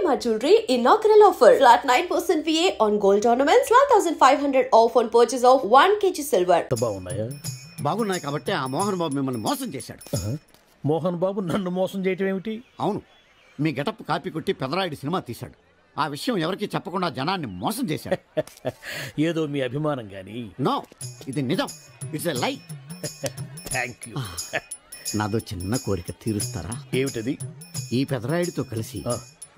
Shalimar Jewelry inaugural offer. Flat 9% VA on gold ornaments, 12,500 off on purchase of 1 kg silver. బాగున్నాయి కాబట్టి ఆ మోహన్ బాబు మిమ్మల్ని మోసం చేశాడు. మోహన్ బాబు నన్ను మోసం చేయటం ఏమిటి? అవును, మీ గెటప్ కాపీ కొట్టి పెదరాయుడు సినిమా తీశాడు. ఆ విషయం ఎవరికి చెప్పకుండా జనాన్ని మోసం చేశాడు. ఏదో మీ అభిమానం గాని. నో, ఇది నిజం. ఇట్స్ ఎ లై. Thank you. నాదో చిన్న కోరిక తీరుస్తారా? ఏమిటది? ఈ పెదరాయుడితో కలిసి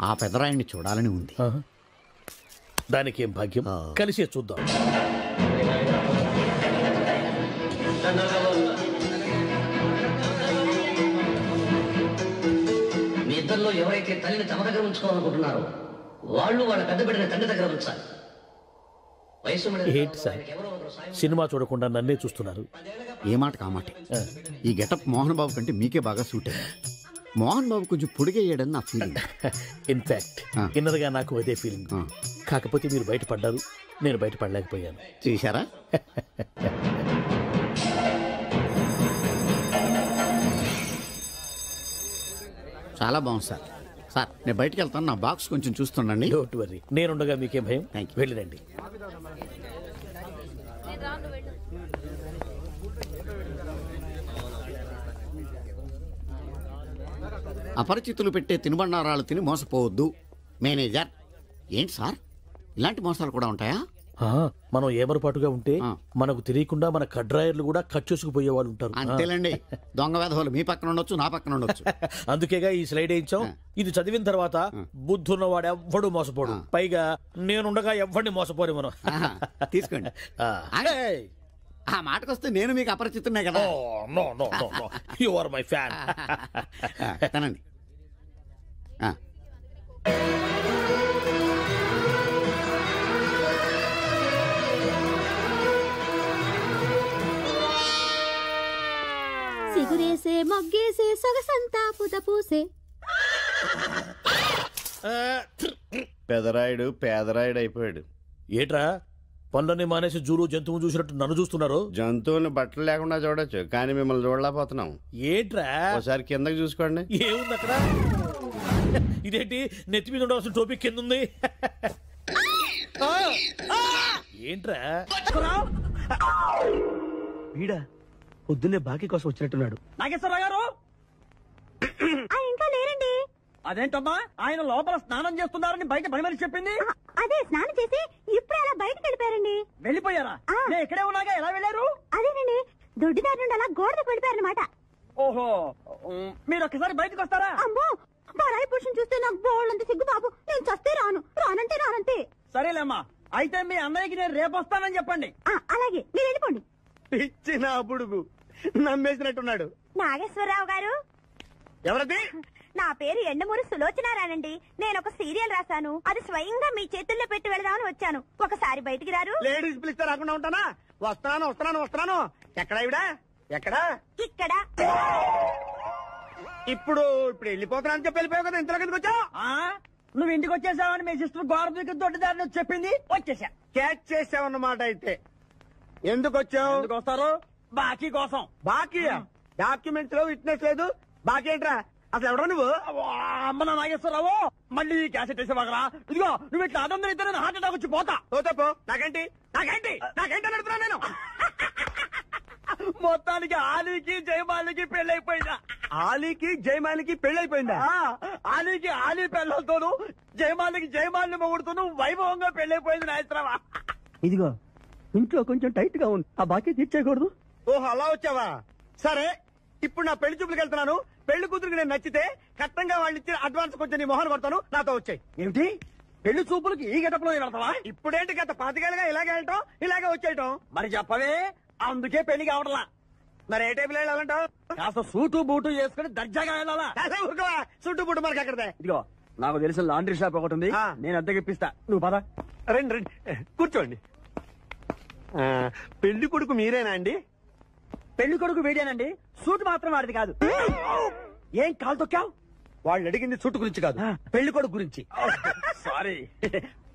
ఆ పెదరాయుడిని చూడాలని ఉంది. దానికి ఏం భాగ్యం, కలిసే చూద్దాం. మీ ఇద్దరిలో ఎవరైతే తల్లిని తమ దగ్గర ఉంచుకోవాలనుకుంటున్నారో వాళ్ళు వాళ్ళ పెద్ద బిడ్డని తండ్రి దగ్గర ఉంచాలి. ఏంటి సార్, సినిమా చూడకుండా నన్నే చూస్తున్నారు? ఏ మాట కామాట. ఈ గెటప్ మోహన్ బాబు కంటే మీకే బాగా సూట్ అయ్యింది. మోహన్ బాబు కొంచెం పొడిగయ్యాడని నా ఫీలింగ్. ఇన్ఫాక్ట్ ఇన్నర్గా నాకు అదే ఫీలింగ్. కాకపోతే మీరు బయటపడ్డారు, నేను బయటపడలేకపోయాను. చూశారా? చాలా బాగుంది సార్. సార్, నేను బయటకు వెళ్తాను. నా బాక్స్ కొంచెం చూస్తుండండి. డోంట్ వరీ, నేనుండగా మీకేం భయం. వెళ్ళిరండి. అపరిచితులు పెట్టే తినుబండారాలు తిని మోసపోవద్దు. మేనేజర్. ఏంటి సార్, ఇలాంటి మోసాలు కూడా ఉంటాయా? మనం ఏమరపాటుగా ఉంటే మనకు తెలియకుండా మన కడ్రాయర్లు కూడా కట్ చేసుకుపోయే వాళ్ళు ఉంటారు. అంతేలేండి, దొంగ వేధవులు మీ పక్కన ఉండొచ్చు, నా పక్కన ఉండొచ్చు. అందుకేగా ఈ స్లైడ్ వేయించాం. ఇది చదివిన తర్వాత బుద్ధున్నవాడు ఎవ్వడు మోసపోడు. పైగా నేనుండగా ఎవ్వడిని మోసపోరు మనం. తీసుకోండి. ఆ మాటకొస్తే నేను మీకు అపరిచితున్నే కదా. You are my fan. తనండి. సిగురేసే మొగ్గేసే సొగసంతా పుత పూసే. పెదరాయుడు పేదరాయుడు అయిపోయాడు. ఏట్రా, పనులన్నీ మానేసి జూలు జంతువు చూసినట్టు నన్ను చూస్తున్నారు? జంతువుని బట్టలు లేకుండా చూడొచ్చు, కానీ మిమ్మల్ని చూడలేకపోతున్నాం. ఏట్రా, ఒకసారి కిందకి చూసుకోండి. ఏముంది అక్కడ? ఇదేంటి, నెత్తి మీద ఉండవలసిన టోపీ కింద ఉంది. ఏంట్రా? వీడా పొద్దున్నే బాకీ కోసం వచ్చినట్టున్నాడు. నాగేశ్వరరావు గారు ఇంకా లేరండి. అదేంటమ్మా, ఆయన లోపల స్నానం చేస్తున్నారని బయట పని చెప్పింది. అదే స్నానం చేసి ఇప్పుడు అలా బయటకు వెళ్ళిపోయారండి. వెళ్ళిపోయారా? నేను ఇక్కడే ఉన్నాగా, ఎలా వెళ్ళారు? అదేనండి, దొడ్డిదారి నుండి అలా గోడకు వెళ్ళిపోయారనమాట. ఓహో, మీరు ఒక్కసారి బయటకు వస్తారా? అమ్మో, పరాయి పురుషుని చూస్తే నాకు బోళ్ళంత సిగ్గు బాబు. నేను చస్తే రాను, రానంటే రానంతే. సరేలేమ్మా, అయితే మీ అన్నయ్యకి నేను రేపు వస్తానని చెప్పండి. అలాగే, మీరు వెళ్ళిపోండి. ఇచ్చిన బుడుగు నమ్మేసినట్టున్నాడు. నాగేశ్వరరావు గారు. ఎవరది? నా పేరు ఎండమూరి సులోచనారానండి. నేను ఒక సీరియల్ రాశాను, అది స్వయంగా మీ చేతుల్లో పెట్టి వెళదామని వచ్చాను. ఒకసారి బయటికి రారు? లేడీస్ పిలిస్తే రాకుండా ఉంటానా? వస్తాను వస్తున్నాను వస్తున్నాను. ఎక్కడా ఇవిడా? ఎక్కడా? ఇక్కడ. ఇప్పుడు వెళ్ళిపోతున్నా అని చెప్పి వెళ్ళిపోయావు కదా, ఇంతలో కిందకి వచ్చావు. నువ్వు ఇంటికి వచ్చేసావని మీ సిస్టర్ గోడ దగ్గర దొడ్డిదారిని వచ్చి చెప్పింది, వచ్చేసా. క్యాచ్ చేసావన్నమాట. అయితే ఎందుకు వచ్చావు? ఎందుకు వస్తారు? బాకీ కోసం. బాకీ? డాక్యుమెంట్స్ లో విట్నెస్ లేదు, బాకీ ఏంట్రా? అసలు ఎవడో నువ్వు? అమ్మ నా నాగేశ్వరరావు, మళ్ళీ క్యాసెట్ వేసేవాగరా? ఇదిగో, నువ్వు ఇట్లా అదొందరు ఇద్దరు హార్ట్ అటాక్ వచ్చి పోతా. పోతే నాకేంటి నాకేంటి నాకేంటి నడుతున్నా నేను. మొత్తానికి ఆలీకి జయమాలికి పెళ్ళైపోయిందా? ఆలీకి జయమాలికి పెళ్ళైపోయిందా? ఆలీకి ఆలీ పెళ్ళతోను, జయమాలికి జయమాలిని మొగుడుతూను వైభవంగా పెళ్ళైపోయింది నాయత్రవా. ఇదిగో, ఇంట్లో కొంచెం టైట్ గా ఉంది, ఆ బాకీ తీర్చేయకూడదు. ఓహో, అలా వచ్చావా? సరే, ఇప్పుడు నా పెళ్లి చూపులకు వెళ్తున్నాను. పెళ్లి కూతురికి నేను నచ్చితే కట్టంగా వాళ్ళు ఇచ్చిన అడ్వాన్స్ కొంచెం నీ మొహన్ కొడతాను, నాతో వచ్చాయి. ఏమిటి, పెళ్లి చూపులకి ఈ గెటప్లో వెళ్తావా? ఇప్పుడేంటి, గత 5 ఏళ్ళుగా ఇలాగే వెళ్ళటం, ఇలాగే వచ్చేయటం. మరి చెప్పవే, అందుకే పెళ్లి కావడలా. మరి ఏ టైపులో వెళ్ళాలంటావు? కాస్త సూటు బూటు వేసుకుని దర్జాగా వెళ్ళాలా? సూటు బూటు మనకి అక్కడదే. ఇదిగో, నాకు తెలిసిన లాండ్రీ షాప్ ఒకటి ఉంది, నేను అద్దెకి ఇప్పిస్తా. నువ్వు పద. రండి రండి, కూర్చోండి. పెళ్లి కొడుకు మీరేనా అండి? పెళ్లి కొడుకు వీడేనండి, సూట్ మాత్రం వాడిది కాదు. ఏం కాలు తొక్కావు? వాళ్ళు అడిగింది సూట్ గురించి కాదు, పెళ్లి కొడుకు గురించి. సారీ.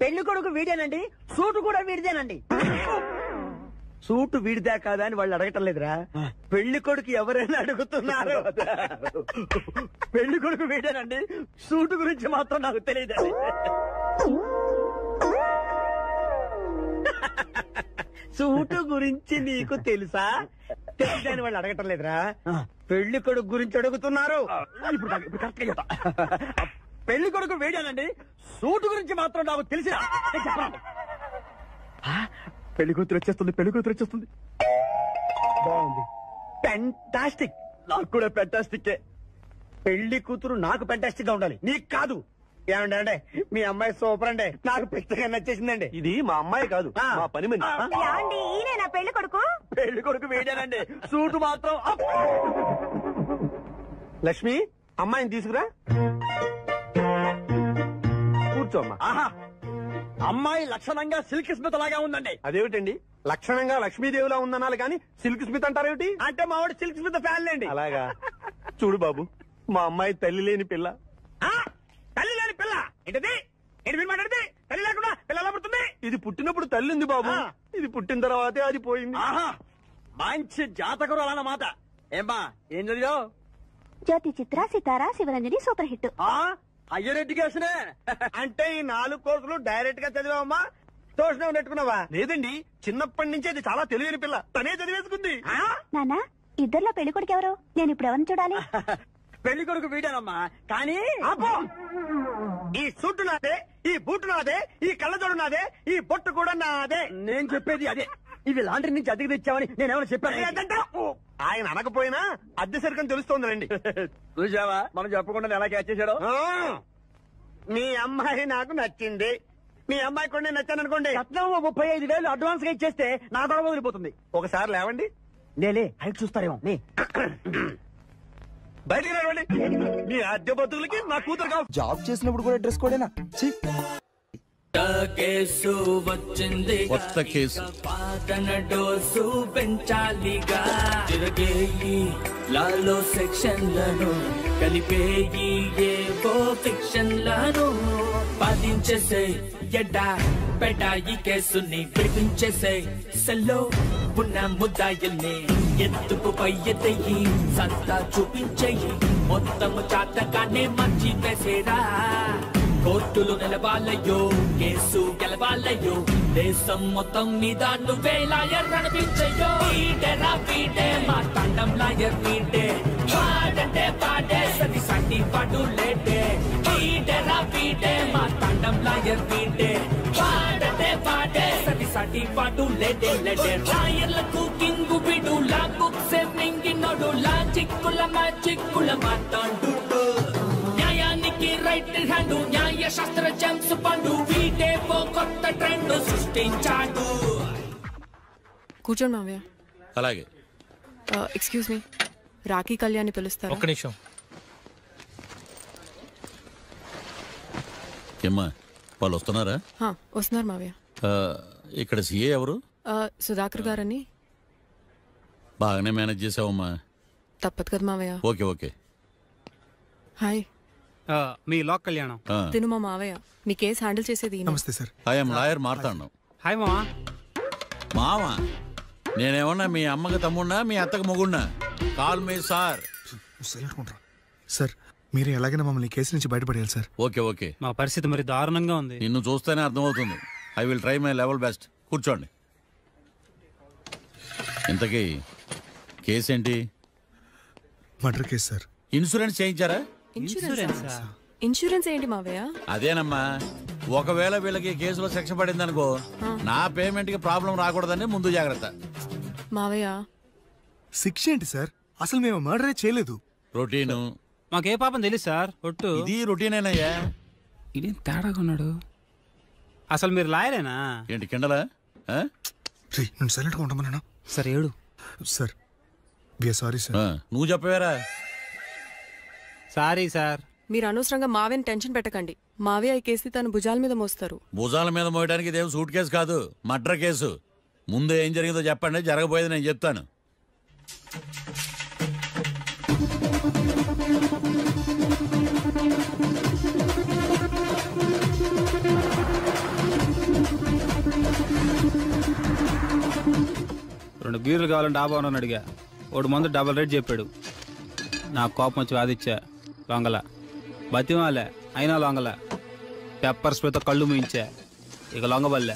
పెళ్లి కొడుకు వీడేనండి, సూట్ కూడా వీడిదేనండి. సూటు వీడిదా కాదా అని వాళ్ళు అడగటం లేదురా. పెళ్లి కొడుకు ఎవరైనా అడుగుతున్నారు. పెళ్లి కొడుకు వీడేనండి, సూటు గురించి మాత్రం నాకు తెలియదు. సూటు గురించి నీకు తెలుసా? తెలియదు అని వాళ్ళు అడగటం లేదురా, పెళ్లి కొడుకు గురించి అడుగుతున్నారు. ఇప్పుడు కరెక్ట్ గా చెప్తా. పెళ్లి కొడుకు వీడేనండి, సూటు గురించి మాత్రం నాకు తెలిసిన. పెళ్లి కూతురు వచ్చేస్తుంది, పెళ్లి కూతురు వచ్చేస్తుంది. బాగుంది, ఫెంటాస్టిక్. నాకు కూడా ఫెంటాస్టిక్. పెళ్లి కూతురు నాకు ఫెంటాస్టిక్ గా ఉండాలి, నీకు కాదు. ఏమంటే మీ అమ్మాయి సూపర్ అండి, నాకు పిచ్చగా నచ్చేసిందండి. ఇది మా అమ్మాయి కాదు, మా పని మనిషి. ఏమండి ఈయన నా పెళ్లి కొడుకు? పెళ్లి కొడుకు వీడేనండి, సూటు మాత్రం. లక్ష్మి, అమ్మాయిని తీసుకురా, కూర్చోమ్మా. ఆహా, అమ్మాయి లక్షణంగా సిల్క్ స్మిత్ లాగా ఉందండి. అదేమిటండి, లక్షణంగా లక్ష్మీదేవిలా ఉందనాలి కానీ సిల్క్ స్మిత్ అంటారేమిటి? అంటే మా వాడు సిల్క్ స్మిత్ ఫ్యాన్ లేండి. అలాగా? చూడు బాబు, మా అమ్మాయి తల్లి లేని పిల్ల. తల్లి లేని పిల్ల ఏంటది? ఏంటి మీరు మాట్లాడితే? తల్లి లేకుండా పిల్ల ఎలా పుడుతుంది? ఇది పుట్టినప్పుడు తల్లి ఉంది బాబు, ఇది పుట్టిన తర్వాతే అది పోయింది. ఆహా, మంచి జాతకుడు అన్నమాట. ఏమ్మా, ఏం చదివావు? జ్యోతి చిత్ర, సితారా, శివరంజని సూపర్ హిట్. హయ్యర్ ఎడ్యుకేషనే అంటే ఈ 4 కోర్సులు డైరెక్ట్ గా చదివావమ్మా, ట్యూషన్ నెట్టుకున్నావా? లేదండి, చిన్నప్పటి నుంచి అది చాలా తెలియని పిల్ల, తనే చదివేసుకుంది. నానా, ఇద్దర్లో పెళ్లి కొడుకు ఎవరు? నేను ఇప్పుడు ఎవరిని చూడాలి? పెళ్లి కొడుకు వీడానమ్మా, కానీ ఈ సూటు నాదే, ఈ బూటు నాదే, ఈ కళ్ళజోడు నాదే, ఈ బొట్టు కూడా నాదే. నేను చెప్పేది అదే. ఇవి లాండ్రీ నుంచి అద్దెకి తెచ్చామని నేనేమైనా చెప్పాను? ఆయన అనకపోయినా అద్దె సరికని తెలుస్తోందండి. చూసావా, మనం చెప్పకుండా ఎలా క్యాచ్ చేశాడో. మీ అమ్మాయి నాకు నచ్చింది, మీ అమ్మాయి కూడా నేను నచ్చాను అనుకోండి. 35,000 అడ్వాన్స్ గా ఇచ్చేస్తే నా గొడవ వదిలిపోతుంది. ఒకసారి లేవండి, నేలే హైట్ చూస్తారేమో. బయటికి రావండి. మీ అద్దె బతుకులకి నా కూతురు కావు. జాబ్ చేసినప్పుడు కూడా డ్రెస్ కోడేనా? కేసు వచ్చింది, కొత్త కేసు. పాతన డోసు పెంచాలిగా. తిరగేయి లాలో సెక్షన్లను, కలిపేయి ఏవో ఫిక్షన్లను. బాధించేసే ఎడా పెడా ఈ కేసుని విడిపించేసే. సెల్లో ఉన్న ముద్దాయిల్ని ఎత్తుకు పై ఎత్తయి, సత్తా చూపించేయి. మొత్తము చాతకానే మంచి వేసేరా. కోర్టులు నిలవాలయ్యో, కేసు గెలవాలయ్యో. దేశం మొత్తం మీద నువ్వే లాయర్ నడిపించయ్యో. వీడేరా వీడే మా తండం లాయర్ వీడే. పాడంటే పాడే సది సంటి పాడు లేటే. వీడేరా వీడే మా తండం లాయర్ వీడే. పాడంటే పాడే సది సంటి పాడు లేటే లేటే. లాయర్లకు కింగు విడు, లా బుక్స్ మింగినోడు. లా చిక్కుల మా చిక్కుల మాట్లాడు. న్యాయానికి రైట్ హ్యాండ్, న్యాయ శాస్త్ర జెమ్స్ పండు. వీడే ఓ కొత్త ట్రెండ్ సృష్టించాడు. కూర్చోండి మావయ్య. అలాగే. ఎక్స్క్యూజ్ మీ, రాఖీ కళ్యాణ్ పిలుస్తారు. ఒక్క నిమిషం. ఏమ్మా, వాళ్ళు వస్తున్నారా? వస్తున్నారు మావయ్య. ఇక్కడ సీఏ ఎవరు? సుధాకర్ గారని. బాగానే మేనేజ్ చేసావమ్మా. తప్పదు కదా మావయ్య. Okay okay. హాయ్, మీ లాక్ కళ్యాణం. తిను మా మావయ్య. మీ కేసు హ్యాండిల్ చేసేది. నమస్తే sir. I'm lawyer Martandam. Hi మామా. మావా, నేనేమన్నా మీ అమ్మకి తమ్మున్నా, మీ అత్తకి మొగున్నా? Call me sir. సార్, మీరు ఎలాగైనా మమ్మల్ని కేసు నుంచి బయటపడేయాలి సార్. Okay okay. మా పరిస్థితి మరి దారుణంగా ఉంది. నిన్ను చూస్తేనే అర్థమవుతుంది. I will try my level best. కూర్చోండి. ఇంతకీ కేసు ఏంటి? Murder case sir. ఇన్సూరెన్స్ చేయించారా? ఇన్సూరెన్స్ ఏంటి మావయ్య? అదేనమ్మా, ఒకవేళ వీళ్ళకి కేసులో శిక్ష పడింది అనుకో, నా పేమెంట్ కి ప్రాబ్లం రాకూడదని ముందు జాగ్రత్త. మావయ్య, శిక్ష ఏంటి సార్? అసలు మేము మర్డరే చేయలేదు. రొటీను. మాకే పాపం తెలుసు సార్. ఒట్టు ఇది రొటీనేనయ్యా. ఇదేం తేడాగా ఉన్నాడు. అసలు మీరు లాయరేనా? ఏంటి కిండలా? నేను సైలెంట్ గా ఉంటామన్నా. సార్ ఏడు. Sir, we are sorry sir. నువ్వు చెప్పవేరా? Sorry sir. మీరు అనవసరంగా మావయ్యని టెన్షన్ పెట్టకండి. మావయ్య ఈ కేసు తన భుజాల మీద మోస్తారు. భుజాల మీద మోయడానికి ఇదేం సూట్ కేసు కాదు, మర్డర్ కేసు. ముందు ఏం జరిగిందో చెప్పండి, జరగబోయేది నేను చెప్తాను. బీర్లు కావాలని డాబా అని అడిగా. వాడు ముందు డబల్ రేట్ చెప్పాడు. నాకు కోపం వచ్చి వాదిచ్చా. లొంగల బతిమాలే, అయినా లొంగల. పెప్పర్ స్ప్రేతో కళ్ళు మూయించా. ఇక లొంగబల్లే.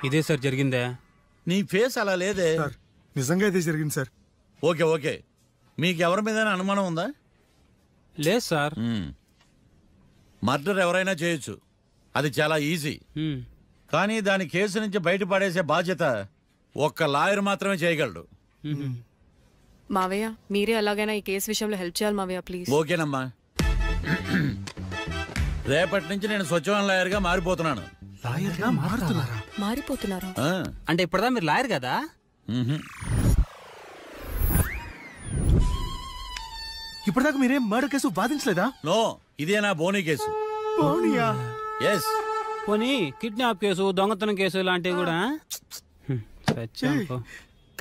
ఇదే సార్ జరిగిందే. నీ ఫేస్ అలా లేదే. నిజంగా ఇదే జరిగింది సార్. ఓకే ఓకే, మీకు ఎవరి మీద అనుమానం ఉందా? లేదు సార్. మర్డర్ ఎవరైనా చేయొచ్చు, అది చాలా ఈజీ. కానీ దాని కేసు నుంచి బయటపడేసే బాధ్యత ఒక్క లాయర్ మాత్రమే చేయగలడు. మావయ్య మీరే ఎలాగైనా ఈ కేసు విషయంలో హెల్ప్ చేయాలి మావయ్య ప్లీజ్. ఓకేనమ్మా. రేపటి నుంచి నేను స్వచ్ఛమైన లాయర్ గా మారిపోతున్నాను. మారిపోతున్నారా? అంటే ఇప్పుడుదా మీరు లాయర్ కదా? ఇప్పటిదాకా మీరేం మర్డర్ కేసు వాదించలేదా? నో, ఇదే నా బోనీ కేసు. ఎస్. పోనీ కిడ్నాప్ కేసు, దొంగతనం కేసు ఇలాంటివి కూడా.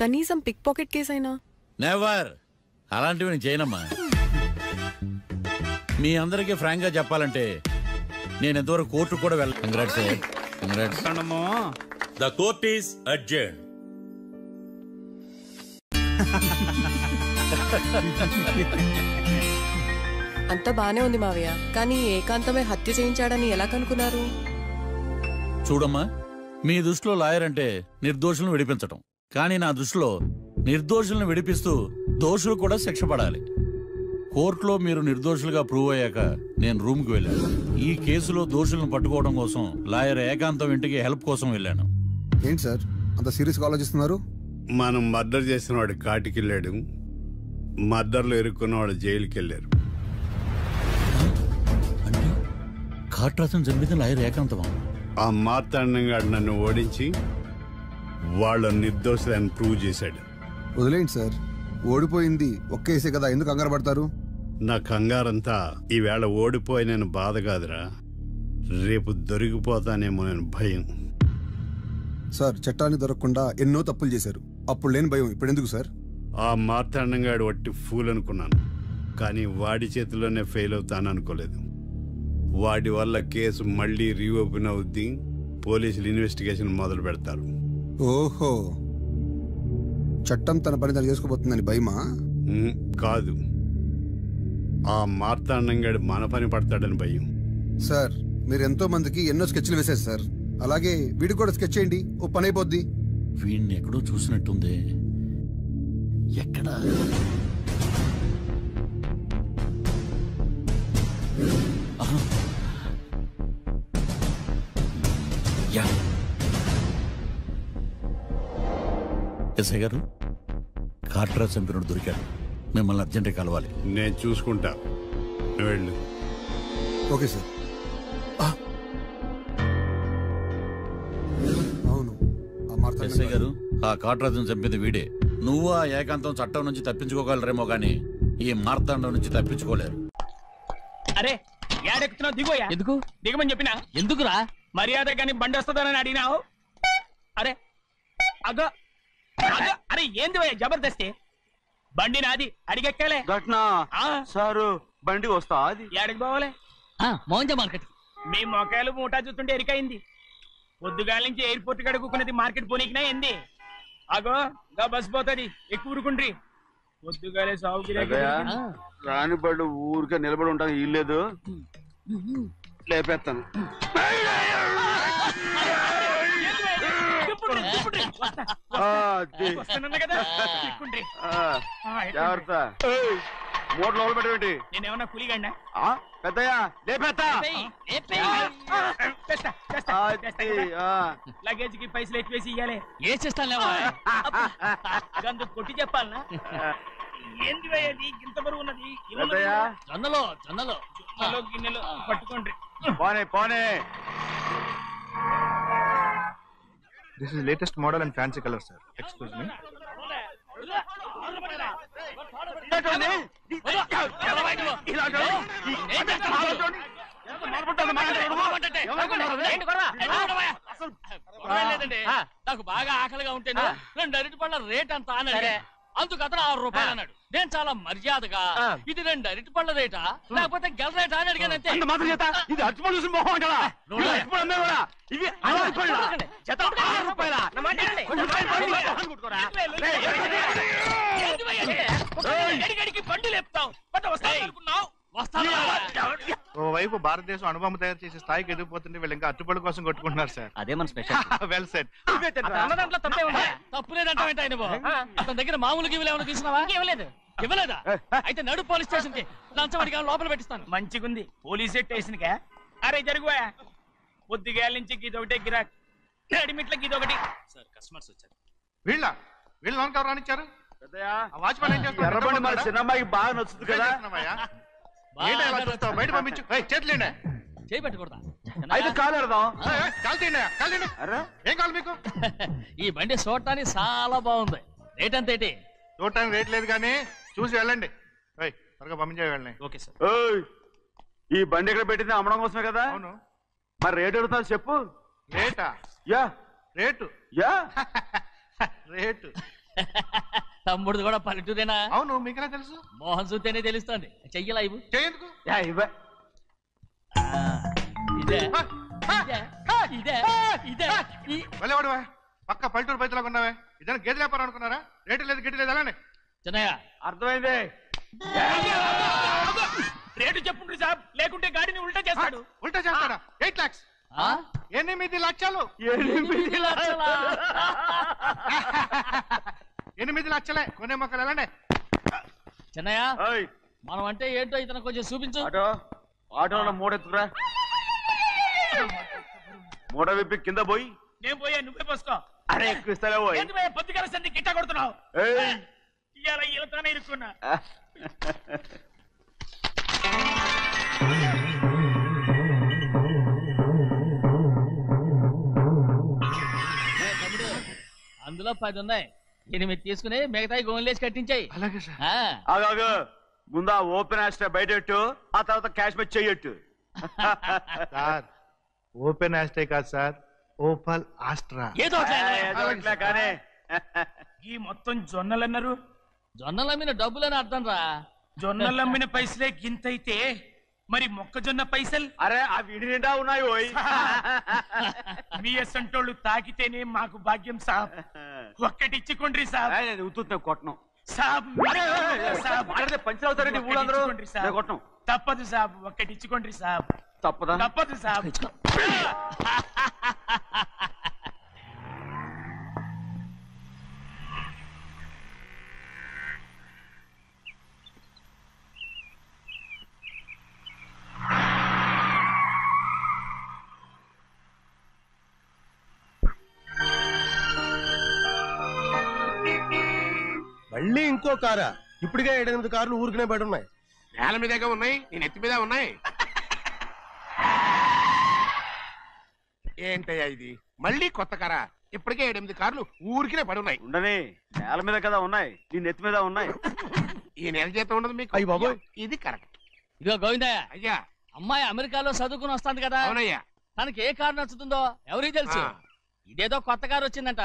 కనీసం పిక్ పాకెట్ కేసు అయినా? నెవర్. అలాంటివి నేను చేయనమ్మా. మీ అందరికీ ఫ్రాంక్ గా చెప్పాలంటే నేను ఎంతవరకు కోర్టు కూడా వెళ్ళాను. Congrats. The court is adjourned. అంతా బానే ఉంది మావయ్య, కానీ ఏకాంతమే హత్య చేయించాడని ఎలా కనుక్కున్నారు? చూడమ్మా, మీ దృష్టిలో లాయర్ అంటే నిర్దోషులను విడిపించటం, కానీ నా దృష్టిలో నిర్దోషులను విడిపిస్తూ దోషులు కూడా శిక్ష పడాలి. కోర్టులో మీరు నిర్దోషులుగా ప్రూవ్ అయ్యాక నేను రూమ్కి వెళ్ళాను. ఈ కేసులో దోషులను పట్టుకోవడం కోసం లాయర్ ఏకాంతం ఇంటికి హెల్ప్ కోసం వెళ్ళాను. ఏంటి సార్ అంత సీరియస్గా ఆలోచిస్తున్నారు? మనం మర్డర్ చేసిన వాడు కాటికి వెళ్ళాడు, మర్డర్లో ఇరుక్కున్న వాడు జైలుకి వెళ్ళారు. కాట్రాసం చంపితే లాయర్ ఏకాంతమా? ఆ మార్తాండంగా నన్ను ఓడించి వాళ్ళ నిర్దోషులని ప్రూవ్ చేశాడు. వదిలేండి సార్, ఓడిపోయింది ఒక్కేసే కదా, ఎందుకు కంగారు పడతారు? నా కంగారంతా ఈవేళ ఓడిపోయి నేను బాధ కాదురా, రేపు దొరికిపోతానేమో నేను భయం. సార్ చట్టాన్ని దొరకకుండా ఎన్నో తప్పులు చేశారు, అప్పుడు లేని భయం ఇప్పుడు ఎందుకు సార్? ఆ మార్తాండంగాడు వట్టి ఫూల్ అనుకున్నాను, కానీ వాడి చేతిలోనే ఫెయిల్ అవుతాను అనుకోలేదు. వాడి వల్ల కేసు మళ్ళీ రీఓపెన్ అవుద్ది, పోలీసులు ఇన్వెస్టిగేషన్ మొదలు పెడతారు. ఓహో, చట్టం తన పని తను చేసుకోబోతుందని భయమా? కాదు, ఆ మార్తాండంగాడు మన పని పడతాడని భయం. సార్ మీరు ఎంతో మందికి ఎన్నో స్కెచ్లు వేశారు సార్, అలాగే వీడికి కూడా స్కెచ్ చేయండి, ఓ పని అయిపోద్ది. వీడిని ఎక్కడో చూసినట్టుంది. ఎక్కడా? ఎస్ఐ గారు, కాట్రా చంపినోడు దొరికాడు, మిమ్మల్ని అర్జెంట్గా కలవాలి. నేను చూసుకుంటా, వెళ్ళు. Okay sir. అవును, ఎస్ఐ గారు, ఆ కాట్రాజును చంపింది వీడే. నువ్వు ఆ ఏకాంతం చట్టం నుంచి తప్పించుకోగలరేమో గానీ ఈ మార్తాండం నుంచి తప్పించుకోలేరు. అరే ఏడెక్కుతున్నావు, దిగోయా. ఎందుకు దిగమని చెప్పినా? ఎందుకురా? మర్యాద కానీ బండి వస్తుందని అడిగినావు. అరే అగో అగో, అరే ఏంది జబర్దస్తి? బండి నాది, అడిగెక్కాలే. సారు బండి వస్తా, అది ఏడికి పోవాలే? మోంజా మార్కెట్. మీ మొక్కలు మూటా చూస్తుంటే ఎరికైంది. పొద్దుగాల నుంచి ఎయిర్పోర్ట్ కడుక్కున్నది మార్కెట్ పోనీకినా ఏంది? అగో గా బస్ పోతుంది, ఎక్కువ ఊరుకుండ్రి. పొద్దుగాలే సాగు రాని బళ్ళు ఊరికే నిలబడి ఉంటాను, ఇల్లేదు లేపేస్తాను. జాగ్రత్త, మూట లోపల పెట్టేటి. నేనేమన్నా కూలిగండా? పెద్దయ్యా లేపేస్తా. లగేజ్ కి పైసలు ఎక్కువేసి ఇయ్యాలి. ఏ చేస్తాను కొట్టి చెప్పాలనా? ఏంది ఇంత బరువు ఉన్నది? జొన్నలో జొన్నలో జొన్నలో గిన్నెలో పట్టుకోండి. పోనే పోనే. This is latest model and fancy color, sir. Excuse me. నాకు బాగా ఆకలిగా ఉంటేనే 2 అరటి పళ్ళ రేట్ అంత. అందుకు అతను 6 రూపాయలు అన్నాడు. నేను చాలా మర్యాదగా ఇది 2 అరటి పళ్ళ రేటా లేకపోతే గెల రేటా అని అడిగానంతే. ఇది అరటిపళ్ళు చూసి మొహం అంటారా? ఇవి 6 రూపాయల అడిగడికి బండి లేపుతావు. వస్తావు ఓవైపు భారతదేశం అణుబాంబు తయారు చేసే స్థాయికి ఎదిగిపోతుంటే వీళ్ళు ఇంకా అట్టుపళ్ళు కోసం కొట్టుకుంటున్నారు సార్. అదే మన స్పెషల్. Well set. తప్పు లేదంటే అతని దగ్గర మామూలు గివ్వులు ఏమైనా తీసుకున్నావా? ఇవ్వలేదా? అయితే నడు పోలీస్ స్టేషన్ కి లంచం అడిగా లోపల పెట్టిస్తాను. మంచిగుంది పోలీస్ స్టేషన్ కా. అరే జరుగుయా పొద్దుగాల నుంచి గీదొకటే గిరాక్ అడిమిట్లకి ఇదొకటి. సార్ కస్టమర్స్ వచ్చారు. వీళ్ళు లోన్ కవర్ రానిచ్చారు. వాచ్మెన్ ఏం చేస్తారు? ఎర్రబండి మా చిన్నమ్మాయికి బాగా నచ్చుతుంది కదా. బయట పంపించు. చేతులేండి. చేయి పెట్టకూడదా? అయితే కాలు ఎడదాం. ఏం కావాలి మీకు? ఈ బండి చూడటానికి చాలా బాగుంది. రేట్ అంత ఏంటి? చూడటానికి రేట్ లేదు కానీ చూసి వెళ్ళండి. త్వరగా పంపించే వెళ్ళండి. Okay sir. ఈ బండి ఇక్కడ పెట్టింది అమ్మడం కోసమే కదా? అవును. మరి రేట్ అడుగుతా చెప్పు. రేటా? Yeah rate. Yeah rate. తమ్ముడు కూడా పల్లెటూరేనా? అవును. మీకెలా తెలుసు? మోహన్ చూస్తేనే తెలుస్తుంది. చెయ్యలా ఇవ్వు. చెయ్యకు. వెళ్ళేవాడు పక్క పల్లెటూరు బయటలాగా ఉన్నావే. ఇదైనా గేదె వ్యాపారం అనుకున్నారా? రేటు లేదు గిట్టు లేదు అలానే. చిన్నయ్య అర్థమైంది. రేటు చెప్పుండ్రి సాబ్, లేకుంటే గాడిని ఉల్టా చేస్తాడు. ఉల్టా చేస్తాడా? 8 lakhs. 8 లక్షలు. 8 లక్షలే. కొనే మొక్కలు వెళ్ళండి. చిన్నయ్య మనం అంటే ఏంటో ఇతను కొంచెం చూపించు. ఆటోలో మూడెత్తురా. మూడ విప్పి కింద పోయి. నేను పోయా, నువ్వే పోసుకో. అరే ఎక్కువస్తాలే పోయి. పొద్దుగాల సంది గిట్ట కొడుతున్నావు. ఇవాళ ఈలతోనే ఇరుక్కున్నా. అందులో 10 ఉన్నాయి. 8 తీసుకుని మిగతాయి గోన్లేసి కట్టించాయి. అలాగే సార్. ఆగాగు. ముందా ఓపెన్ ఆస్ట్రా బయటెట్టు, ఆ తర్వాత క్యాష్ మెచ్ చెయ్యట్టు. సార్ ఓపెన్ ఆస్ట్రే కాదు సార్, ఓపల్ ఆస్ట్రా. కానీ ఈ మొత్తం జొన్నలు అన్నారు. జొన్నలు అమ్మిన డబ్బులని అర్థం రా. జొన్నలు అమ్మిన పైసలే గింతైతే మరి మొక్కజొన్న పైసలు? అరే ఆ విడి నిండా ఉన్నాయి. మీ అసంటోళ్ళు తాకితేనే మాకు భాగ్యం సాబ్. ఒక్కటిచ్చుకోండి సాబ్. ఉత్తున్నా కొట్టను సాబ్. పంచర్ అవుతారండి ఊళ్ళందరూ. కొట్టను. తప్పదు సాబ్, ఒక్కటిచ్చుకోండి సాబ్. తప్పదా? తప్పదు సాబ్. మళ్ళీ ఇంకో కారా? ఇప్పుడుగా 7-8 కార్లు ఊరికనే బయట ఉన్నాయి. నేల మీదగా ఉన్నాయి, నేను ఎత్తి మీద ఉన్నాయి. ఏంటయ్యా ఇది? మళ్ళీ కొత్త కారా? ఇప్పటికే 7-8 కార్లు ఊరికినే పడి ఉన్నాయి. ఉండని, నేల మీద కదా ఉన్నాయి, నీ నెత్తి మీద ఉన్నాయి. ఈ నెల జీతం ఉండదు మీకు. అయ్యి బాబోయ్, ఇది కరెక్ట్. ఇదిగో గోవిందయ్య, అయ్యా అమ్మాయి అమెరికాలో చదువుకుని వస్తాంది కదా. అవునయ్యా. తనకి ఏ కారు నచ్చుతుందో ఎవరికి తెలుసు. ఇదేదో కొత్త కారు వచ్చిందంట,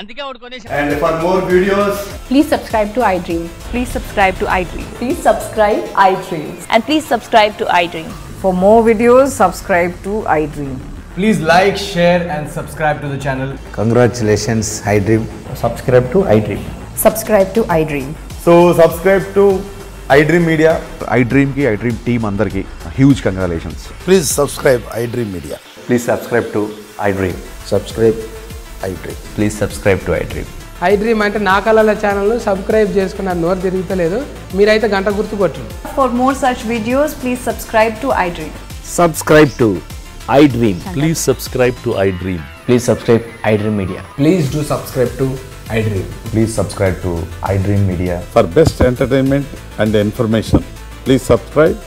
అందుకే ఒకటి కొనేసి. And for more videos, please subscribe to iDream. Please subscribe to iDream. Please subscribe iDream. And please subscribe to iDream. For more videos, subscribe to iDream. please like, share and subscribe to the channel. Congratulations, iDream. Subscribe to iDream. Subscribe to iDream. So subscribe to iDream Media. iDream ki iDream team andarki huge congratulations. Please subscribe iDream Media. Please subscribe to iDream. Subscribe iDream. Please subscribe to iDream. iDream అంటే నా కళల channel subscribe చేసుకున్న నోరు తిరుగుతలేదు, మీరైతే గంట గుర్తు కొట్టండి. For more such videos, please subscribe to iDream. Subscribe to iDream. Please subscribe to iDream. Please subscribe iDream Media. Please do subscribe to iDream. Please subscribe to iDream Media. For best entertainment and information, please subscribe